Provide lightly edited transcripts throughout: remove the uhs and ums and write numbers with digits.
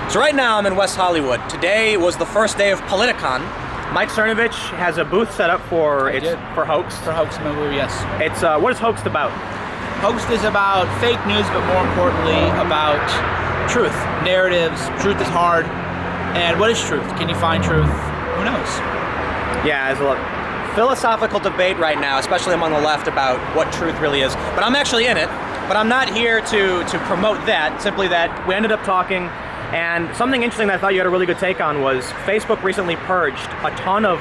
So right now I'm in West Hollywood. Today was the first day of Politicon. Mike Cernovich has a booth set up for Hoaxed. For Hoaxed movie, yes. It's what is Hoaxed about? Hoaxed is about fake news, but more importantly about truth, narratives. Truth is hard. And what is truth? Can you find truth? Who knows? Yeah, there's a philosophical debate right now, especially among the left, about what truth really is. But I'm actually in it. But I'm not here to promote that, simply that we ended up talking. And something interesting that I thought you had a really good take on was Facebook recently purged a ton of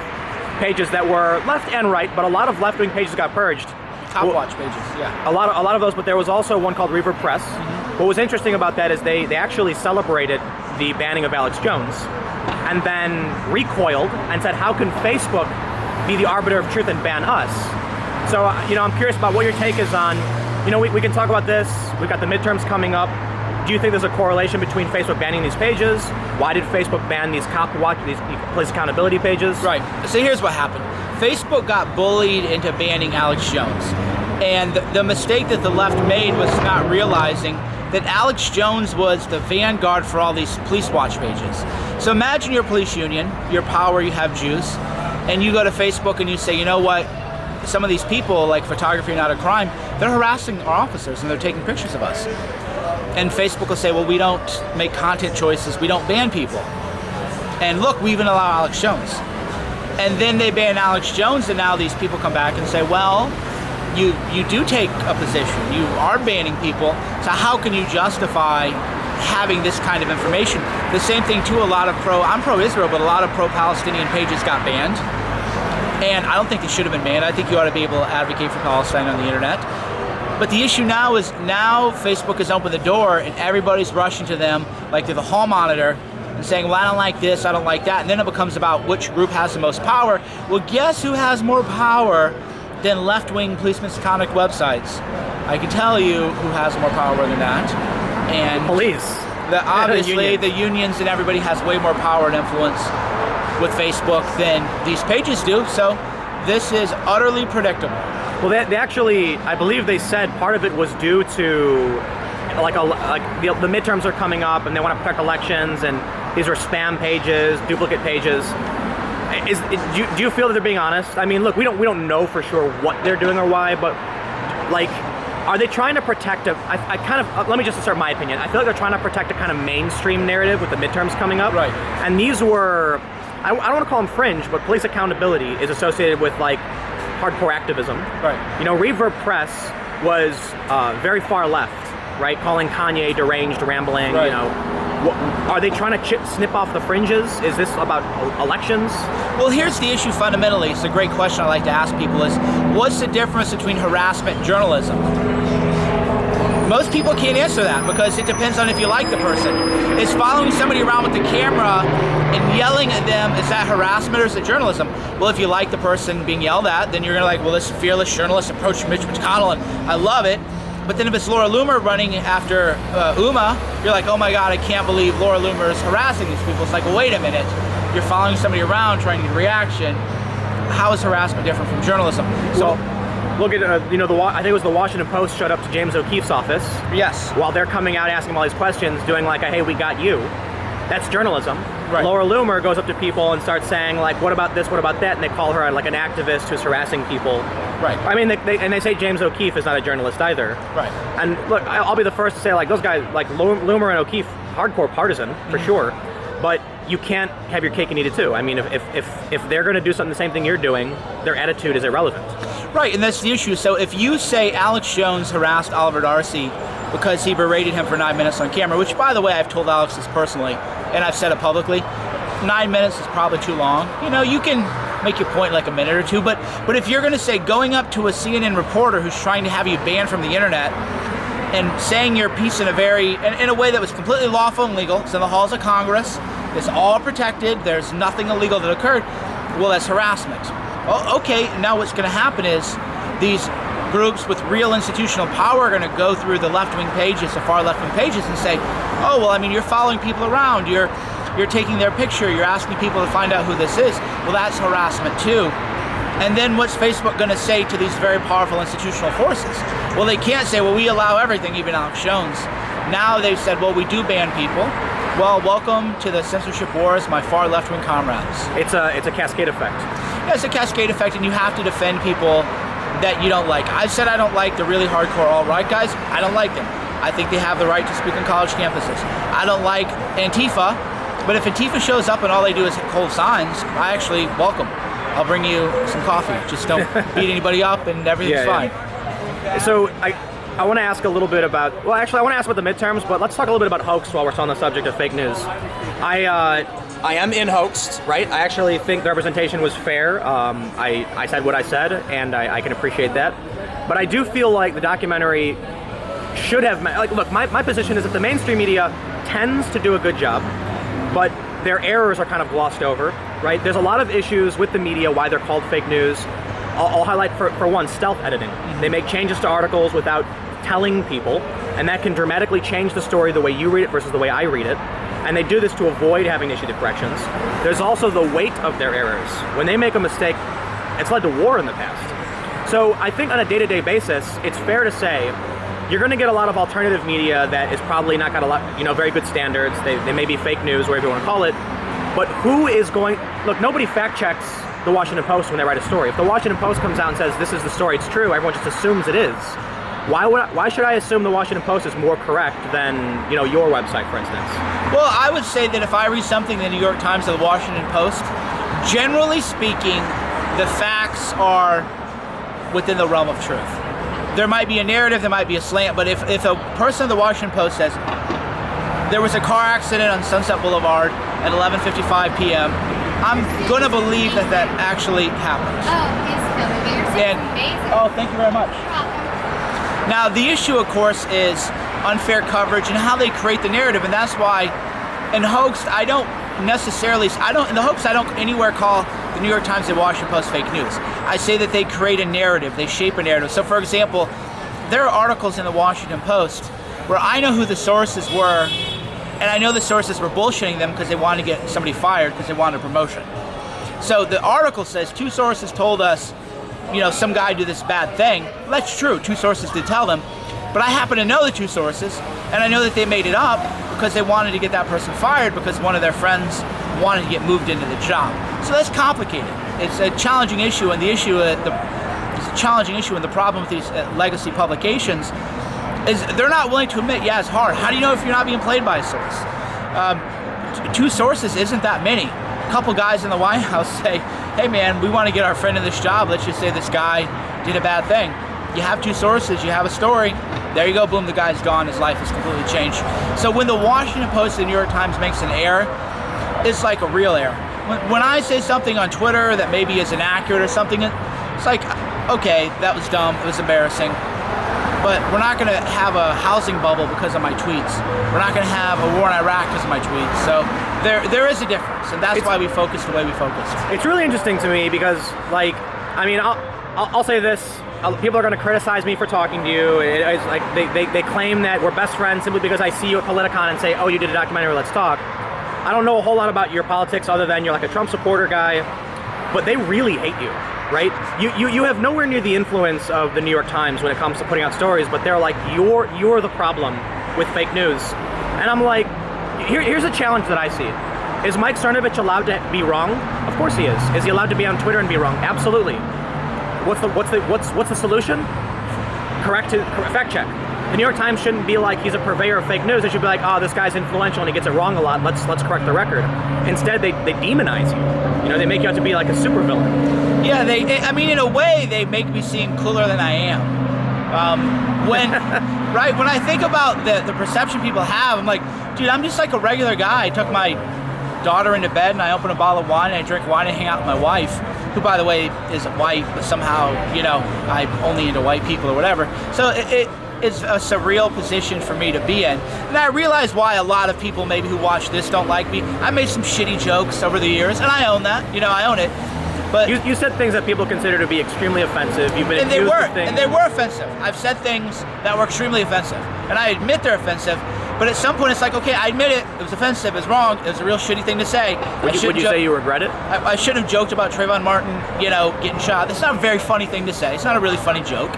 pages that were left and right, but a lot of left-wing pages got purged. Top watch pages, yeah. A lot of those, but there was also one called Reverb Press. Mm-hmm. What was interesting about that is they actually celebrated the banning of Alex Jones and then recoiled and said, how can Facebook be the arbiter of truth and ban us? So, I'm curious about what your take is on, we can talk about this. We've got the midterms coming up. Do you think there's a correlation between Facebook banning these pages? Why did Facebook ban these these police accountability pages? Right. So here's what happened. Facebook got bullied into banning Alex Jones. And the mistake that the left made was not realizing that Alex Jones was the vanguard for all these police watch pages. So imagine you're a police union, your power, you have juice, and you go to Facebook and you say, you know what? Some of these people, like Photography Not a Crime, they're harassing our officers and they're taking pictures of us. And Facebook will say, well, we don't make content choices, we don't ban people. And look, we even allow Alex Jones. And then they ban Alex Jones, and now these people come back and say, well, you do take a position, you are banning people, so how can you justify having this kind of information? The same thing too, I'm pro-Israel, but a lot of pro-Palestinian pages got banned. And I don't think they should have been banned. I think you ought to be able to advocate for Palestine on the internet. But the issue now is Facebook has opened the door and everybody's rushing to them like they're the hall monitor and saying, well, I don't like this, I don't like that. And then it becomes about which group has the most power. Well, guess who has more power than left-wing police misconduct websites? I can tell you who has more power than that. And police. Obviously, the unions and everybody has way more power and influence with Facebook than these pages do. So this is utterly predictable. Well, they actually, I believe they said part of it was due to the midterms are coming up and they want to protect elections, and these are spam pages, duplicate pages. Do you feel that they're being honest? I mean, look, we don't know for sure what they're doing or why, but are they trying to protect let me just assert my opinion. I feel like they're trying to protect a kind of mainstream narrative with the midterms coming up. Right. And these were, I don't want to call them fringe, but police accountability is associated with hardcore activism. Right. Reverb Press was very far left, right? Calling Kanye deranged, rambling. Right. Are they trying to snip off the fringes? Is this about elections? Well, here's the issue fundamentally. It's a great question I like to ask people is, what's the difference between harassment and journalism? Most people can't answer that because it depends on if you like the person. Is following somebody around with the camera and yelling at them, is that harassment or is it journalism? Well, if you like the person being yelled at, then you're gonna well, this fearless journalist approached Mitch McConnell and I love it. But then if it's Laura Loomer running after Uma, you're like, oh my God, I can't believe Laura Loomer is harassing these people. It's like, well, wait a minute. You're following somebody around trying to get a reaction. How is harassment different from journalism? So, look at, I think it was the Washington Post showed up to James O'Keefe's office. Yes. While they're coming out asking all these questions, doing hey, we got you. That's journalism. Right. Laura Loomer goes up to people and starts saying what about this, what about that, and they call her an activist who's harassing people. Right. I mean, they say James O'Keefe is not a journalist either. Right. And look, I'll be the first to say those guys, Loomer and O'Keefe, hardcore partisan for sure, but you can't have your cake and eat it too. I mean, if they're going to do something the same thing you're doing, their attitude is irrelevant. Right, and that's the issue. So if you say Alex Jones harassed Oliver Darcy because he berated him for 9 minutes on camera, which, by the way, I've told Alex this personally, and I've said it publicly, 9 minutes is probably too long. You can make your point in a minute or two, but if you're going to say going up to a CNN reporter who's trying to have you banned from the internet and saying your piece in a way that was completely lawful and legal, it's in the halls of Congress, it's all protected, there's nothing illegal that occurred, well, that's harassment. Oh, okay, now what's going to happen is these groups with real institutional power are going to go through the left-wing pages, the far left-wing pages, and say, oh, well, I mean, you're following people around, you're taking their picture, you're asking people to find out who this is. Well, that's harassment too. And then what's Facebook going to say to these very powerful institutional forces? Well, they can't say, well, we allow everything, even Alex Jones. Now they've said, well, we do ban people. Well, welcome to the censorship wars, my far left-wing comrades. It's a cascade effect. Yeah, it's a cascade effect, and you have to defend people that you don't like. I said I don't like the really hardcore alt-right guys. I don't like them. I think they have the right to speak on college campuses. I don't like Antifa, but if Antifa shows up and all they do is hold signs, I actually welcome. I'll bring you some coffee. Just don't beat anybody up and everything's fine. So I want to ask a little bit about, well, actually I want to ask about the midterms, but let's talk a little bit about hoax while we're still on the subject of fake news. I am in hoaxed, right? I actually think the representation was fair. I said what I said, and I can appreciate that. But I do feel like the documentary should have, like, look, my position is that the mainstream media tends to do a good job, but their errors are kind of glossed over, right? There's a lot of issues with the media, why they're called fake news. I'll highlight, for one, stealth editing. They make changes to articles without telling people, and that can dramatically change the story the way you read it versus the way I read it. And they do this to avoid having to issue the corrections. There's also the weight of their errors. When they make a mistake, it's led to war in the past. So I think on a day-to-day basis, it's fair to say you're going to get a lot of alternative media that is probably not got a lot, very good standards. They may be fake news, whatever you want to call it. But who is going? Look, nobody fact checks the Washington Post when they write a story. If the Washington Post comes out and says this is the story, it's true, everyone just assumes it is. Why should I assume the Washington Post is more correct than your website, for instance? Well, I would say that if I read something in the New York Times or the Washington Post, generally speaking, the facts are within the realm of truth. There might be a narrative, there might be a slant, but if a person in the Washington Post says there was a car accident on Sunset Boulevard at 11:55 p.m., I'm gonna believe that actually happened. Oh, it's amazing. Oh, thank you very much. Now, the issue, of course, is unfair coverage and how they create the narrative, and that's why in hoax, I don't anywhere call the New York Times and Washington Post fake news. I say that they create a narrative, they shape a narrative. So, for example, there are articles in the Washington Post where I know who the sources were, and I know the sources were bullshitting them because they wanted to get somebody fired because they wanted a promotion. So the article says 2 sources told us, some guy did this bad thing. Well, that's true, 2 sources did tell them, but I happen to know the 2 sources, and I know that they made it up because they wanted to get that person fired because one of their friends wanted to get moved into the job. So that's complicated. It's a challenging issue, and it's a challenging issue, and the problem with these legacy publications is they're not willing to admit, it's hard. How do you know if you're not being played by a source? 2 sources isn't that many. A couple guys in the White House say, hey man, we want to get our friend in this job. Let's just say this guy did a bad thing. You have 2 sources, you have a story. There you go, boom, the guy's gone. His life has completely changed. So when the Washington Post and the New York Times makes an error, it's like a real error. When I say something on Twitter that maybe is inaccurate or something, it's like, okay, that was dumb, it was embarrassing. But we're not going to have a housing bubble because of my tweets. We're not going to have a war in Iraq because of my tweets. So there is a difference, and that's why we focus the way we focus. It's really interesting to me because, I'll say this. People are going to criticize me for talking to you. It's like they claim that we're best friends simply because I see you at Politicon and say, oh, you did a documentary, let's talk. I don't know a whole lot about your politics other than you're like a Trump supporter guy, but they really hate you. Right? You have nowhere near the influence of the New York Times when it comes to putting out stories, but they're like, you're the problem with fake news. And I'm like, here's a challenge that I see. Is Mike Cernovich allowed to be wrong? Of course he is. Is he allowed to be on Twitter and be wrong? Absolutely. What's the solution? Fact check. The New York Times shouldn't be like he's a purveyor of fake news. It should be like, oh, this guy's influential and he gets it wrong a lot. Let's correct the record. Instead, they demonize you. They make you out to be like a supervillain. Yeah, in a way, they make me seem cooler than I am. When I think about the perception people have, I'm like, dude, I'm just like a regular guy. I took my daughter into bed and I open a bottle of wine and I drink wine and hang out with my wife, who, by the way, isn't white, but somehow, I'm only into white people or whatever. So it's a surreal position for me to be in. And I realize why a lot of people maybe who watch this don't like me. I made some shitty jokes over the years, and I own that. I own it. But you said things that people consider to be extremely offensive. You've been and they were offensive. I've said things that were extremely offensive, and I admit they're offensive. But at some point, it's like, okay, I admit it. It was offensive. It was wrong. It was a real shitty thing to say. Would you say you regret it? I shouldn't have joked about Trayvon Martin, getting shot. That's not a very funny thing to say. It's not a really funny joke.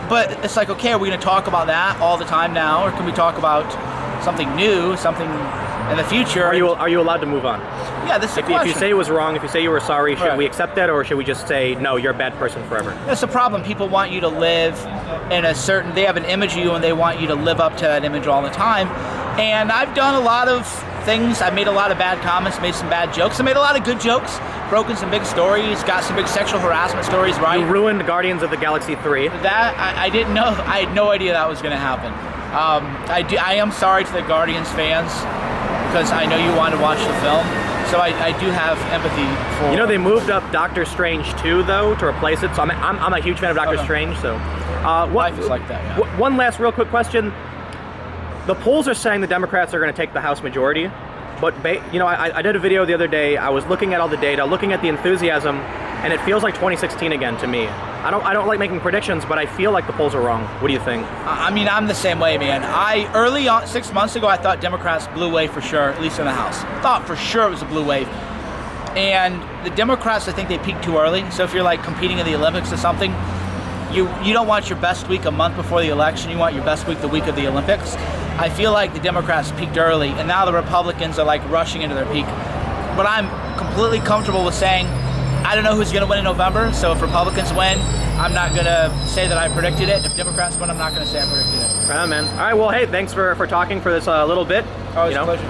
But it's like, okay, are we going to talk about that all the time now, or can we talk about something new, something in the future. Are you allowed to move on? Yeah, this is the If question. you say it was wrong, if you say you were sorry, should Right. we accept that, or should we just say, no, you're a bad person forever? That's the problem. People want you to live in a certain, they have an image of you and they want you to live up to that image all the time. And I've done a lot of things. I made a lot of bad comments, made some bad jokes. I made a lot of good jokes, broken some big stories, got some big sexual harassment stories right. You ruined Guardians of the Galaxy 3. That, I didn't know, I had no idea that was going to happen. I am sorry to the Guardians fans because I know you wanted to watch the film. So I do have empathy for... You know, they moved up Doctor Strange 2, though, to replace it. So I'm a huge fan of Doctor Strange, so... Life is like that, yeah. One last real quick question. The polls are saying the Democrats are going to take the House majority, but I did a video the other day. I was looking at all the data, looking at the enthusiasm, and it feels like 2016 again to me. I don't like making predictions, but I feel like the polls are wrong. What do you think? I mean, I'm the same way, man. Early on, 6 months ago, I thought Democrats blew away for sure, at least in the House. Thought for sure it was a blue wave. And the Democrats, I think they peaked too early. So if you're like competing in the Olympics or something, you don't want your best week a month before the election. You want your best week the week of the Olympics. I feel like the Democrats peaked early, and now the Republicans are like rushing into their peak. But I'm completely comfortable with saying I don't know who's going to win in November, so if Republicans win, I'm not going to say that I predicted it. If Democrats win, I'm not going to say I predicted it. Right on, man. All right, well, hey, thanks for talking for this little bit. Always a pleasure.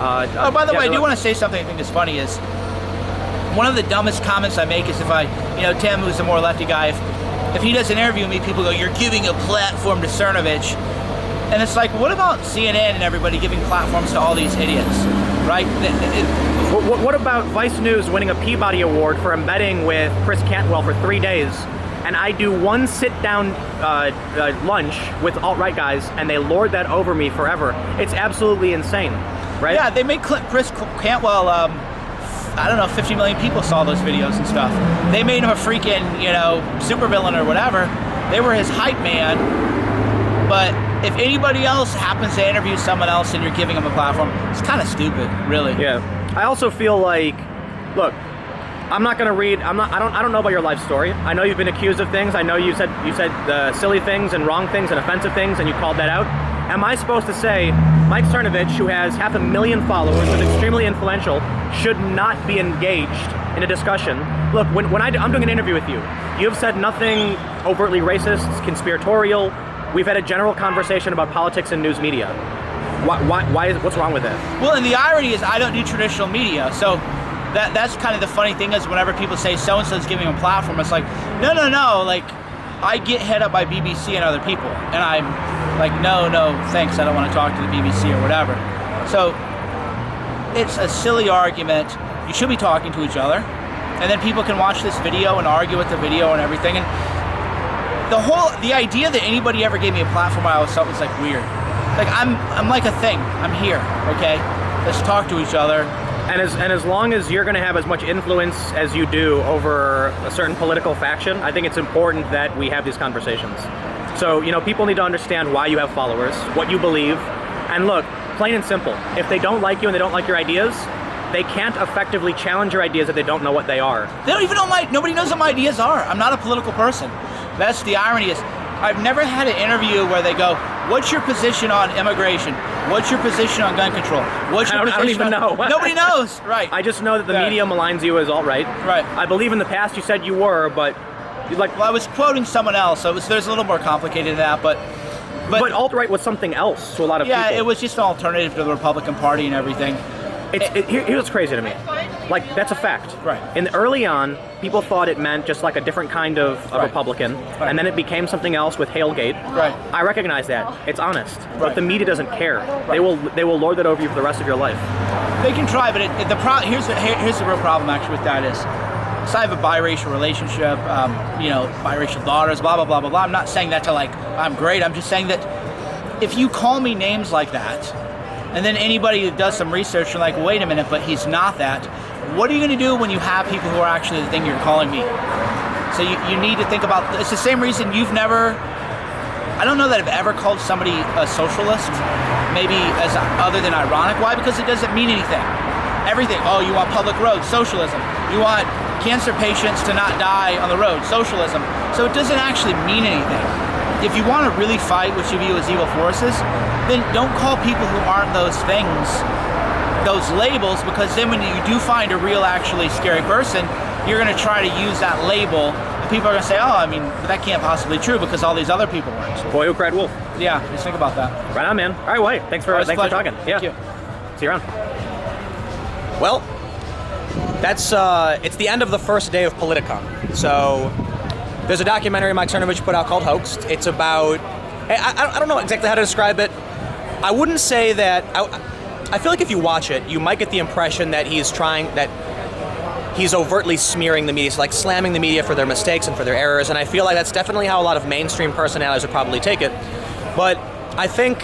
By the way, I do want to say something I think is funny is, one of the dumbest comments I make is if Tim, who's a more lefty guy, if he does an interview with me, people go, you're giving a platform to Cernovich. And it's like, what about CNN and everybody giving platforms to all these idiots, right? What about Vice News winning a Peabody Award for embedding with Chris Cantwell for 3 days, and I do one sit-down lunch with alt-right guys, and they lord that over me forever? It's absolutely insane, right? Yeah, they made Chris Cantwell, I don't know, 50 million people saw those videos and stuff. They made him a freaking, supervillain or whatever. They were his hype man. But if anybody else happens to interview someone else and you're giving them a platform, it's kind of stupid, really. Yeah. I also feel like, look, I'm not gonna read. I don't know about your life story. I know you've been accused of things. I know you said silly things and wrong things and offensive things, and you called that out. Am I supposed to say Mike Cernovich, who has 500,000 followers, is extremely influential, should not be engaged in a discussion? Look, when I'm doing an interview with you, you have said nothing overtly racist, conspiratorial. We've had a general conversation about politics and news media. What's wrong with that? Well, and the irony is I don't do traditional media, so that's kind of the funny thing is whenever people say so-and-so's giving a platform, it's like, no, like, I get hit up by BBC and other people, and I'm like, no, thanks, I don't want to talk to the BBC or whatever. So it's a silly argument. You should be talking to each other, and then people can watch this video and argue with the video and everything. And the idea that anybody ever gave me a platform, I always thought was like weird. Like I'm like a thing. I'm here, okay? Let's talk to each other. And as long as you're going to have as much influence as you do over a certain political faction, I think it's important that we have these conversations. So, people need to understand why you have followers, what you believe, and look, plain and simple. If they don't like you and they don't like your ideas, they can't effectively challenge your ideas if they don't know what they are. They don't even know nobody knows what my ideas are. I'm not a political person. That's the irony is, I've never had an interview where they go, what's your position on immigration? What's your position on gun control? What's your position? I don't even know. Nobody knows, right. I just know that the media maligns you as alt-right. Right. I believe in the past you said you were, but Well, I was quoting someone else, so there's a little more complicated than that, but alt-right was something else to a lot of people. Yeah, it was just an alternative to the Republican Party and everything. Here's what's crazy to me. Like, that's a fact. Right. Early on, people thought it meant just like a different kind of Republican, and then it became something else with Hailgate. Right. I recognize that. It's honest. Right. But the media doesn't care. Right. They will lord that over you for the rest of your life. They can try, but here's the real problem actually with that is, so I have a biracial relationship, biracial daughters, blah, blah, blah, blah, blah. I'm not saying that to like, I'm great. I'm just saying that if you call me names like that, and then anybody who does some research are like, wait a minute, but he's not that. What are you going to do when you have people who are actually the thing you're calling me? So you need to think about, it's the same reason you've never, I don't know that I've ever called somebody a socialist, maybe as other than ironic. Why? Because it doesn't mean anything. Everything, you want public roads, socialism. You want cancer patients to not die on the road, socialism. So it doesn't actually mean anything. if you want to really fight what you view as evil forces, then don't call people who aren't those things those labels, because then when you do find a real, actually scary person, you're going to try to use that label. And people are going to say, oh, I mean, that can't possibly be true because all these other people weren't. Boy who cried wolf. Yeah, just think about that. Right on, man. All right, Wade. Thanks for talking. Thank you. See you around. Well, that's it's the end of the first day of Politicon. So there's a documentary Mike Cernovich put out called Hoaxed. It's about, I don't know exactly how to describe it. I wouldn't say that, I feel like if you watch it, you might get the impression that he's overtly smearing the media, so like slamming the media for their mistakes and for their errors, and I feel like that's definitely how a lot of mainstream personalities would probably take it. But I think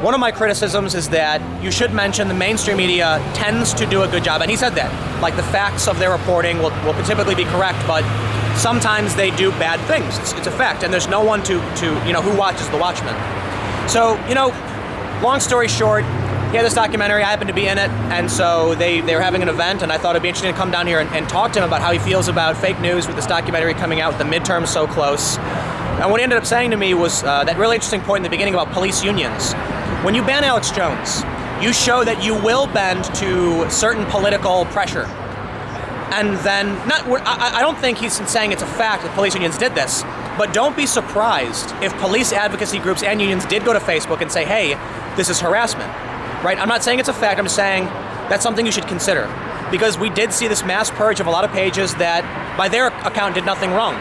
one of my criticisms is that you should mention the mainstream media tends to do a good job, and he said that. Like, the facts of their reporting will typically be correct, but sometimes they do bad things. It's a fact, and there's no one to who watches The Watchmen. So, long story short, he had this documentary, I happened to be in it, and so they were having an event, and I thought it'd be interesting to come down here and talk to him about how he feels about fake news with this documentary coming out with the midterms so close. And what he ended up saying to me was that really interesting point in the beginning about police unions. When you ban Alex Jones, you show that you will bend to certain political pressure. And then, I don't think he's saying it's a fact that police unions did this, but don't be surprised if police advocacy groups and unions did go to Facebook and say, hey, this is harassment. Right? I'm not saying it's a fact, I'm just saying that's something you should consider. Because we did see this mass purge of a lot of pages that, by their account, did nothing wrong.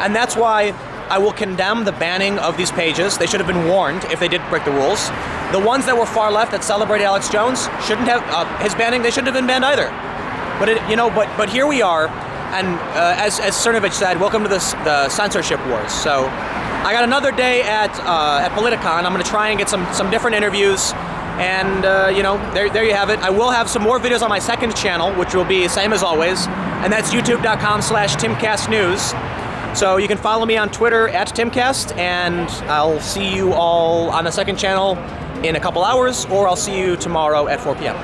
And that's why I will condemn the banning of these pages. They should have been warned if they did break the rules. The ones that were far left that celebrated Alex Jones shouldn't have, his banning, they shouldn't have been banned either. But here we are, and as Cernovich said, welcome to the censorship wars. So I got another day at Politicon. I'm going to try and get some different interviews. And, there you have it. I will have some more videos on my second channel, which will be same as always, and that's youtube.com/TimCastNews. So you can follow me on Twitter @TimCast, and I'll see you all on the second channel in a couple hours, or I'll see you tomorrow at 4 p.m.